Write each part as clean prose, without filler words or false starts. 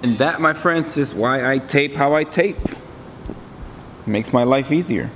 And that, my friends, is why I tape how I tape. It makes my life easier.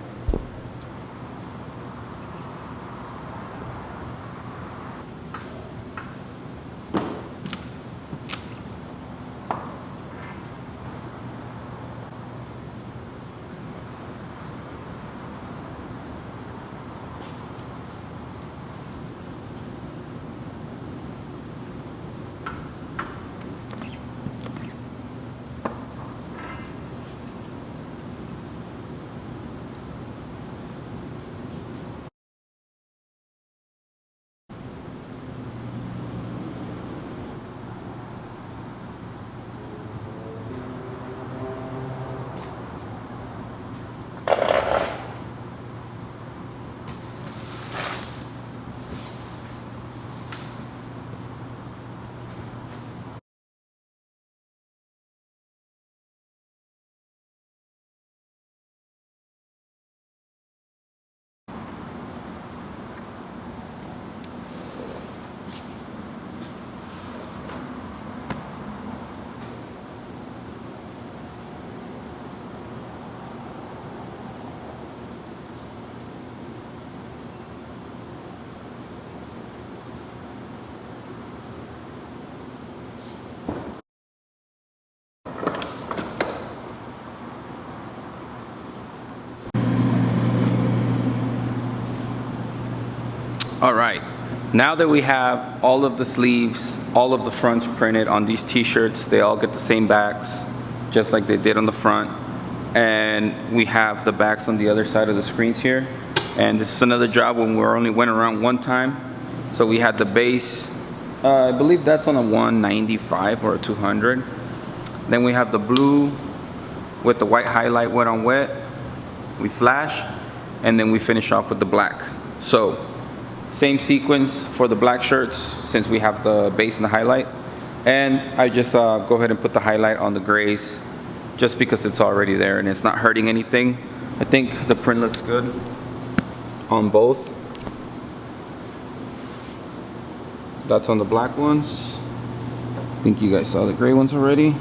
All right, now that we have all of the sleeves, all of the fronts printed on these t-shirts, they all get the same backs, just like they did on the front. And we have the backs on the other side of the screens here. And this is another job when we only went around one time. So we had the base, I believe that's on a 195 or a 200. Then we have the blue with the white highlight wet on wet. We flash, and then we finish off with the black. So same sequence for the black shirts since we have the base and the highlight. And I just go ahead and put the highlight on the grays just because it's already there and it's not hurting anything. I think the print looks good on both. That's on the black ones. I think you guys saw the gray ones already.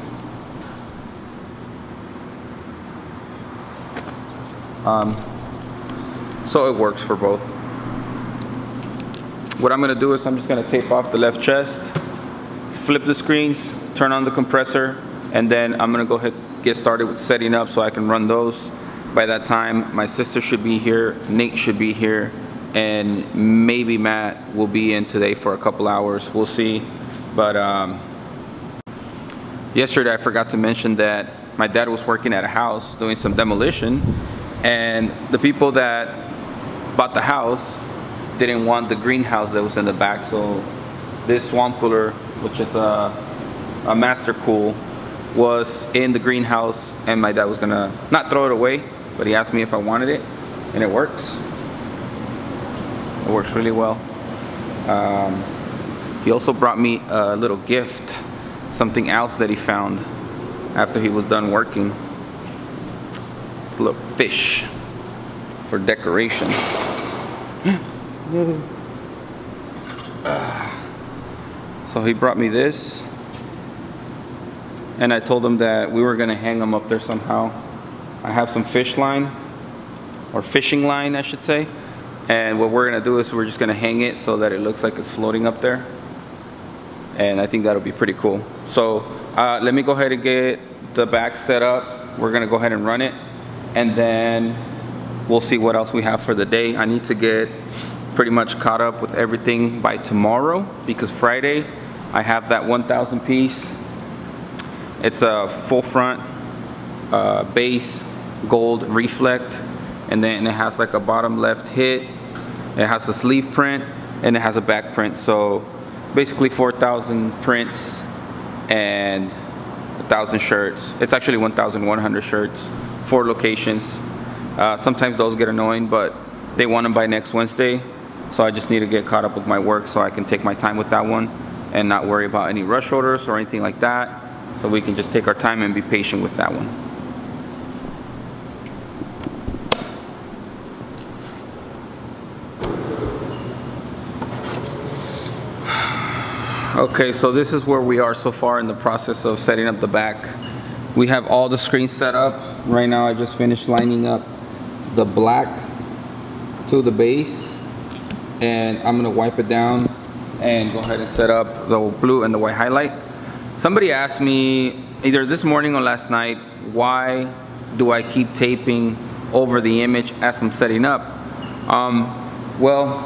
So it works for both. What I'm gonna do is I'm just gonna tape off the left chest, flip the screens, turn on the compressor, and then I'm gonna go ahead and get started with setting up so I can run those. By that time, my sister should be here, Nate should be here, and maybe Matt will be in today for a couple hours. We'll see. But yesterday I forgot to mention that my dad was working at a house doing some demolition, and the people that bought the house didn't want the greenhouse that was in the back, so this swamp cooler, which is a master cool, was in the greenhouse, and my dad was gonna not throw it away, but he asked me if I wanted it, and it works. It works really well. He also brought me a little gift, something else that he found after he was done working. It's a little fish for decoration. So he brought me this, and I told him that we were gonna hang them up there somehow. I have some fish line, or fishing line I should say, and what we're gonna do is we're just gonna hang it so that it looks like it's floating up there, and I think that'll be pretty cool. So let me go ahead and get the back set up. We're gonna go ahead and run it, and then we'll see what else we have for the day. I need to get pretty much caught up with everything by tomorrow, because Friday I have that 1,000 piece. It's a full front base gold reflect, and then it has like a bottom left hit. It has a sleeve print and it has a back print. So basically 4,000 prints and 1,000 shirts. It's actually 1,100 shirts, 4 locations. Sometimes those get annoying, but they want them by next Wednesday. So I just need to get caught up with my work so I can take my time with that one and not worry about any rush orders or anything like that. So we can just take our time and be patient with that one. Okay, so this is where we are so far in the process of setting up the back. We have all the screens set up. Right now I just finished lining up the black to the base, and I'm gonna wipe it down and go ahead and set up the blue and the white highlight. Somebody asked me either this morning or last night, why do I keep taping over the image as I'm setting up? Well,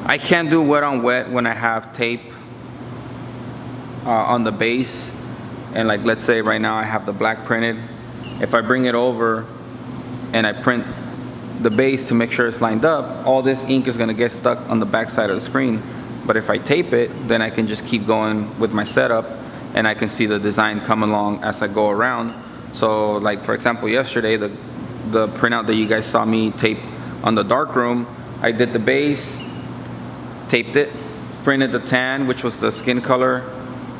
I can't do wet on wet when I have tape on the base, and like let's say right now I have the black printed. If I bring it over and I print the base to make sure it's lined up, all this ink is gonna get stuck on the back side of the screen. But if I tape it, then I can just keep going with my setup and I can see the design come along as I go around. So like for example, yesterday, the printout that you guys saw me tape on the dark room, I did the base, taped it, printed the tan, which was the skin color,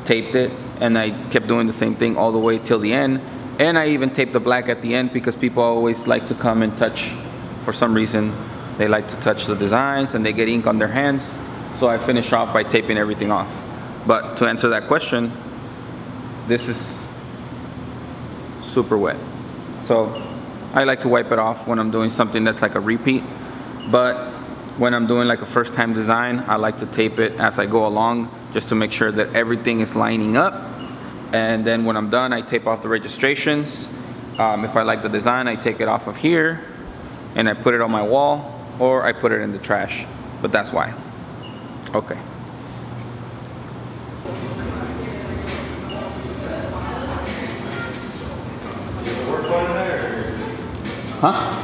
taped it, and I kept doing the same thing all the way till the end. And I even taped the black at the end because people always like to come and touch. For some reason, they like to touch the designs and they get ink on their hands. So I finish off by taping everything off. But to answer that question, this is super wet. So I like to wipe it off when I'm doing something that's like a repeat. But when I'm doing like a first time design, I like to tape it as I go along just to make sure that everything is lining up. And then when I'm done, I tape off the registrations. If I like the design, I take it off of here and I put it on my wall, or I put it in the trash. But that's why. Okay. Huh?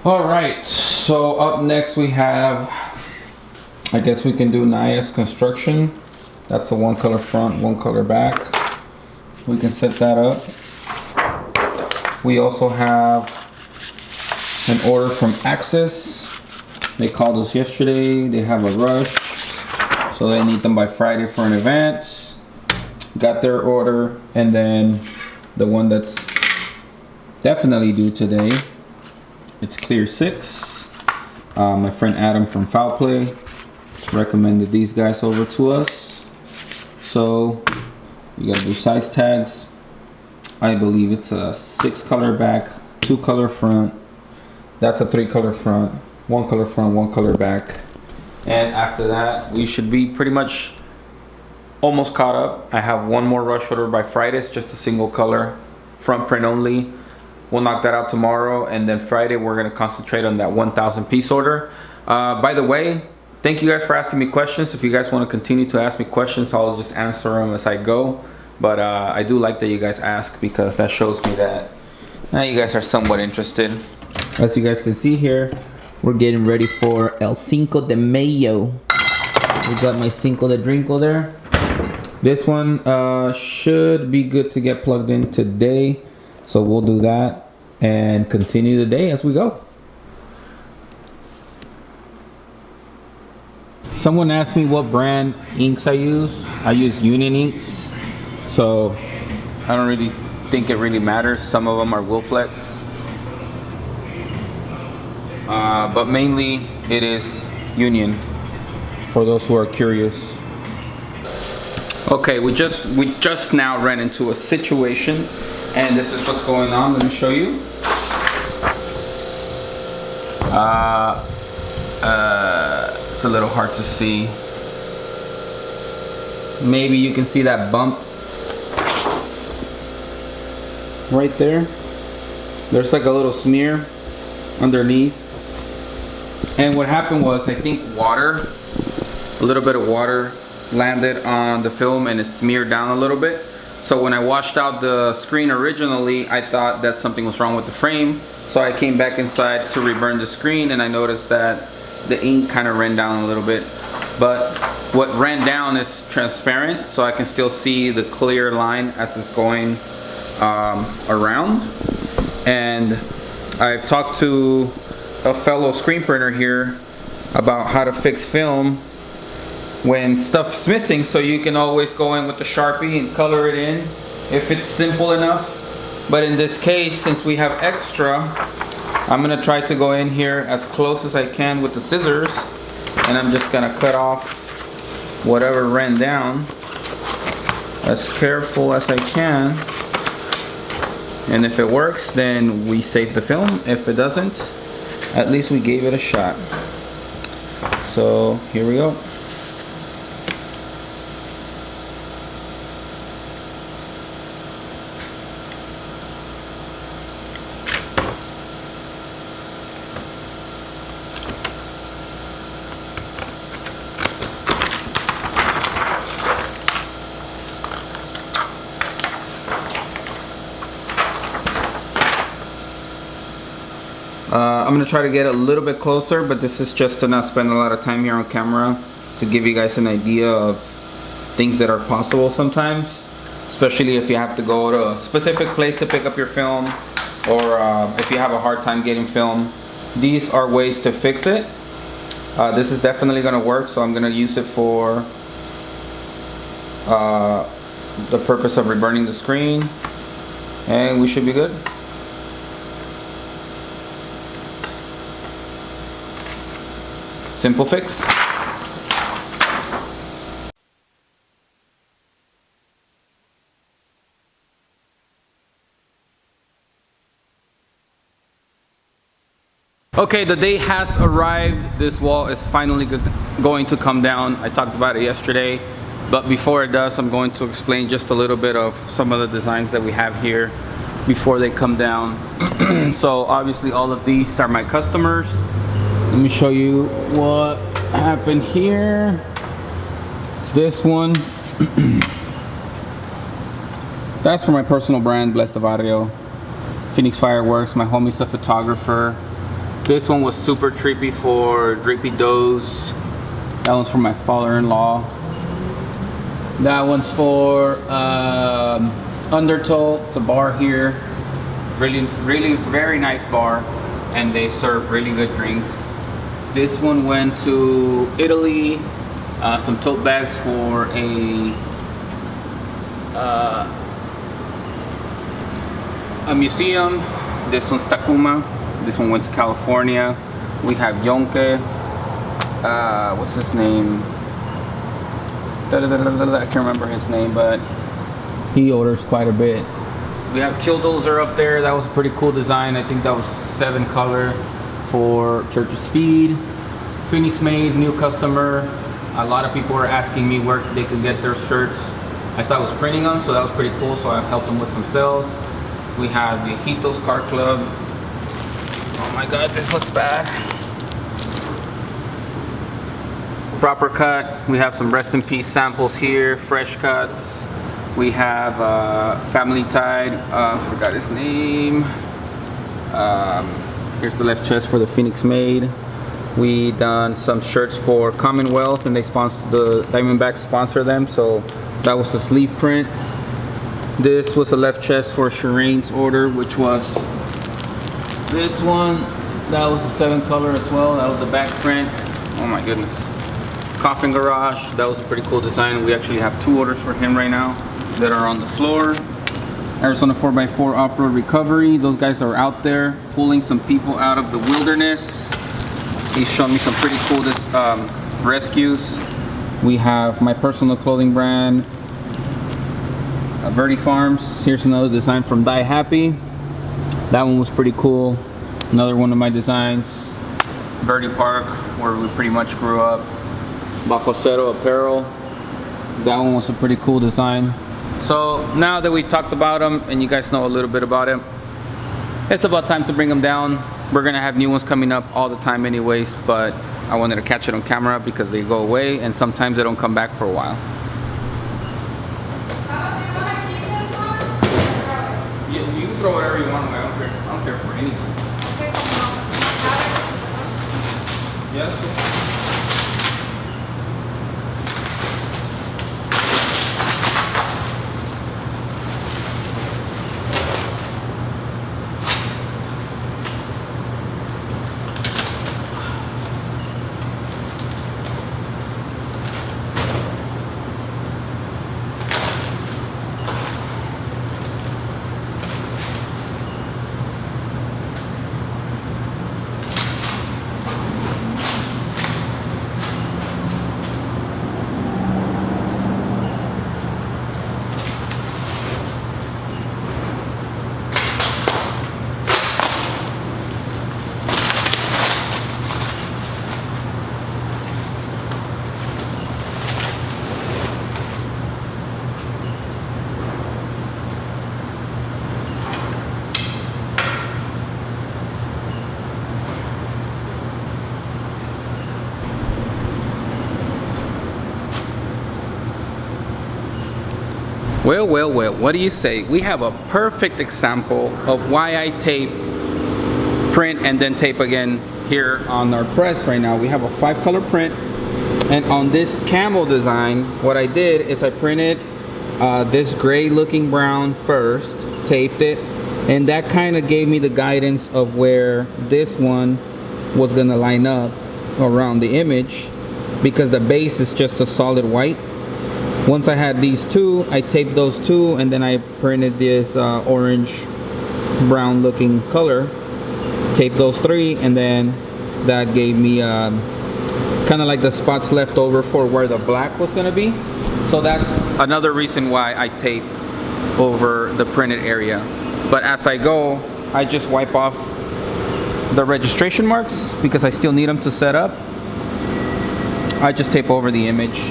All right, so up next we have, I guess we can do Naya's construction. That's a one color front, one color back. We can set that up. We also have an order from Access. They called us yesterday. They have a rush, so they need them by Friday for an event. Got their order, and then the one that's definitely due today, it's Clear 6. My friend Adam from Foul Play recommended these guys over to us. So we gotta do size tags. I believe it's a 6 color back, 2 color front. That's a 3 color front, 1 color front, 1 color back. And after that, we should be pretty much almost caught up. I have one more rush order by Friday. It's just a single color, front print only. We'll knock that out tomorrow, and then Friday we're gonna concentrate on that 1,000 piece order. By the way, thank you guys for asking me questions. If you guys want to continue to ask me questions, I'll just answer them as I go. But I do like that you guys ask, because that shows me that you guys are somewhat interested. As you guys can see here, we're getting ready for El Cinco de Mayo. We got my Cinco de Drinko there. This one should be good to get plugged in today. So we'll do that and continue the day as we go. Someone asked me what brand inks I use. I use Union inks. So I don't really think it really matters. Some of them are Wilflex. But mainly it is Union, for those who are curious. Okay, we just now ran into a situation, and this is what's going on. Let me show you. It's a little hard to see. Maybe you can see that bump right there. There's like a little smear underneath. And what happened was, I think water, a little bit of water landed on the film and it smeared down a little bit. So when I washed out the screen originally, I thought that something was wrong with the frame. So I came back inside to reburn the screen, and I noticed that the ink kind of ran down a little bit. But what ran down is transparent, so I can still see the clear line as it's going around. And I've talked to a fellow screen printer here about how to fix film when stuff's missing, so you can always go in with the Sharpie and color it in if it's simple enough. But in this case, since we have extra, I'm gonna try to go in here as close as I can with the scissors, and I'm just gonna cut off whatever ran down as careful as I can. And if it works, then we save the film. If it doesn't, at least we gave it a shot. So here we go. I'm gonna try to get a little bit closer, but this is just to not spend a lot of time here on camera, to give you guys an idea of things that are possible sometimes, especially if you have to go to a specific place to pick up your film, or if you have a hard time getting film. These are ways to fix it. This is definitely gonna work, so I'm gonna use it for the purpose of reburning the screen, and we should be good. Simple fix. Okay, the day has arrived. This wall is finally going to come down. I talked about it yesterday, but before it does, I'm going to explain just a little bit of some of the designs that we have here before they come down. So obviously all of these are my customers. Let me show you what happened here. This one, that's for my personal brand, Blessed Barrio. Phoenix Fireworks, my homie's a photographer. This one was super trippy for Drapey Does. That one's for my father-in-law. That one's for Undertow. It's a bar here. Really very nice bar, and they serve really good drinks. This one went to Italy. Some tote bags for a museum. This one's Takuma. This one went to California. We have Yonke. What's his name? I can't remember his name, but he orders quite a bit. We have Killdozer up there. That was a pretty cool design. I think that was 7 color for Church of Speed. Phoenix Made, new customer. A lot of people were asking me where they could get their shirts. I saw I was printing them, so that was pretty cool. So I helped them with some sales. We have Viejitos Car Club. Oh my God, this looks bad. Proper cut. We have some rest in peace samples here, fresh cuts. We have Family Tide, forgot his name. Here's the left chest for the Phoenix Made. We done some shirts for Commonwealth, and they sponsored, the Diamondbacks sponsor them, so that was the sleeve print. This was the left chest for Shireen's order, which was this one. That was the 7 color as well. That was the back print. Oh my goodness. Coffin Garage, that was a pretty cool design. We actually have 2 orders for him right now that are on the floor. Arizona 4x4 Off-Road Recovery. Those guys are out there pulling some people out of the wilderness. He's shown me some pretty cool rescues. We have my personal clothing brand, Verde Farms. Here's another design from Die Happy. That one was pretty cool. Another one of my designs, Verde Park, where we pretty much grew up. Bajo Cero Apparel. That one was a pretty cool design. So now that we talked about them and you guys know a little bit about him, it's about time to bring them down. We're gonna have new ones coming up all the time anyways, but I wanted to catch it on camera because they go away and sometimes they don't come back for a while. You can throw whatever you want away. I don't care for anything. Yeah, that's cool. Well, what do you say? We have a perfect example of why I tape, print, and then tape again here on our press right now. We have a 5-color print, and on this camel design, what I did is I printed this gray looking brown first, taped it, and that kind of gave me the guidance of where this one was gonna line up around the image, because the base is just a solid white. Once I had these 2, I taped those 2, and then I printed this orange brown looking color, taped those 3, and then that gave me kind of like the spots left over for where the black was gonna be. So that's another reason why I tape over the printed area. But as I go, I just wipe off the registration marks because I still need them to set up. I just tape over the image.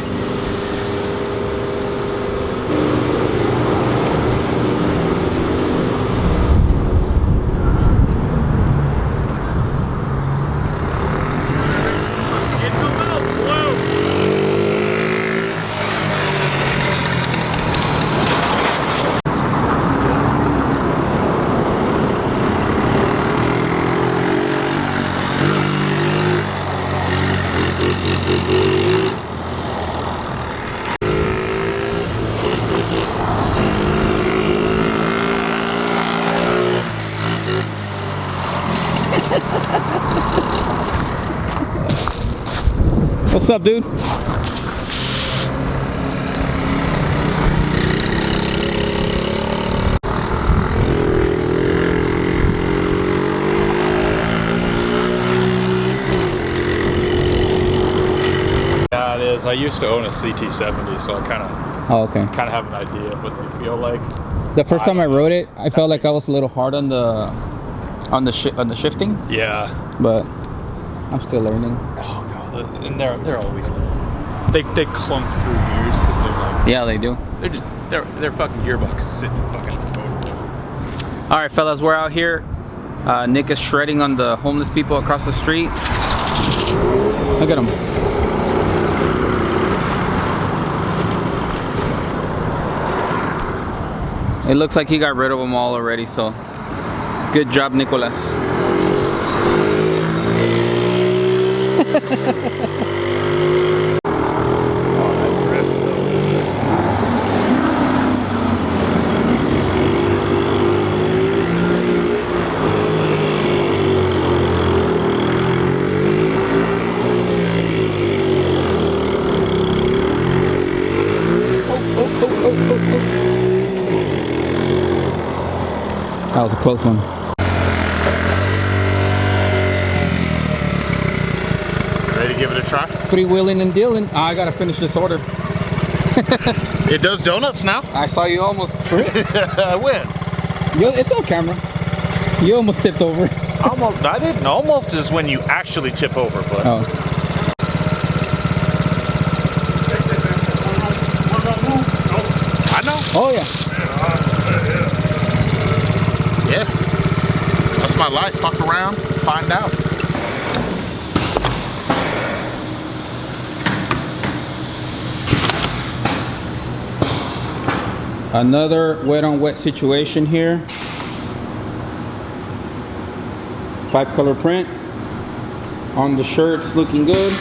What's up, dude? Yeah, it is. I used to own a CT70, so I kind of have an idea of what they feel like. The first time I rode it, I felt like I was a little hard on the shifting. Yeah, but I'm still learning. Oh no, and they're always. They clunk through gears because they're like. Yeah, they do. They're fucking gearboxes sitting fucking. All right, fellas, we're out here. Nick is shredding on the homeless people across the street. Look at him. It looks like he got rid of them all already, so good job, Nicholas. That was a close one. Ready to give it a try? Three-wheeling and dealing. I gotta finish this order. It does donuts now? I saw you almost trip. When? It's on camera. You almost tipped over. Almost. I didn't. Almost is when you actually tip over, but. Oh. I know. Oh yeah. Yeah. That's my life. Fuck around, find out. Another wet on wet situation here. 5-color print on the shirts, looking good.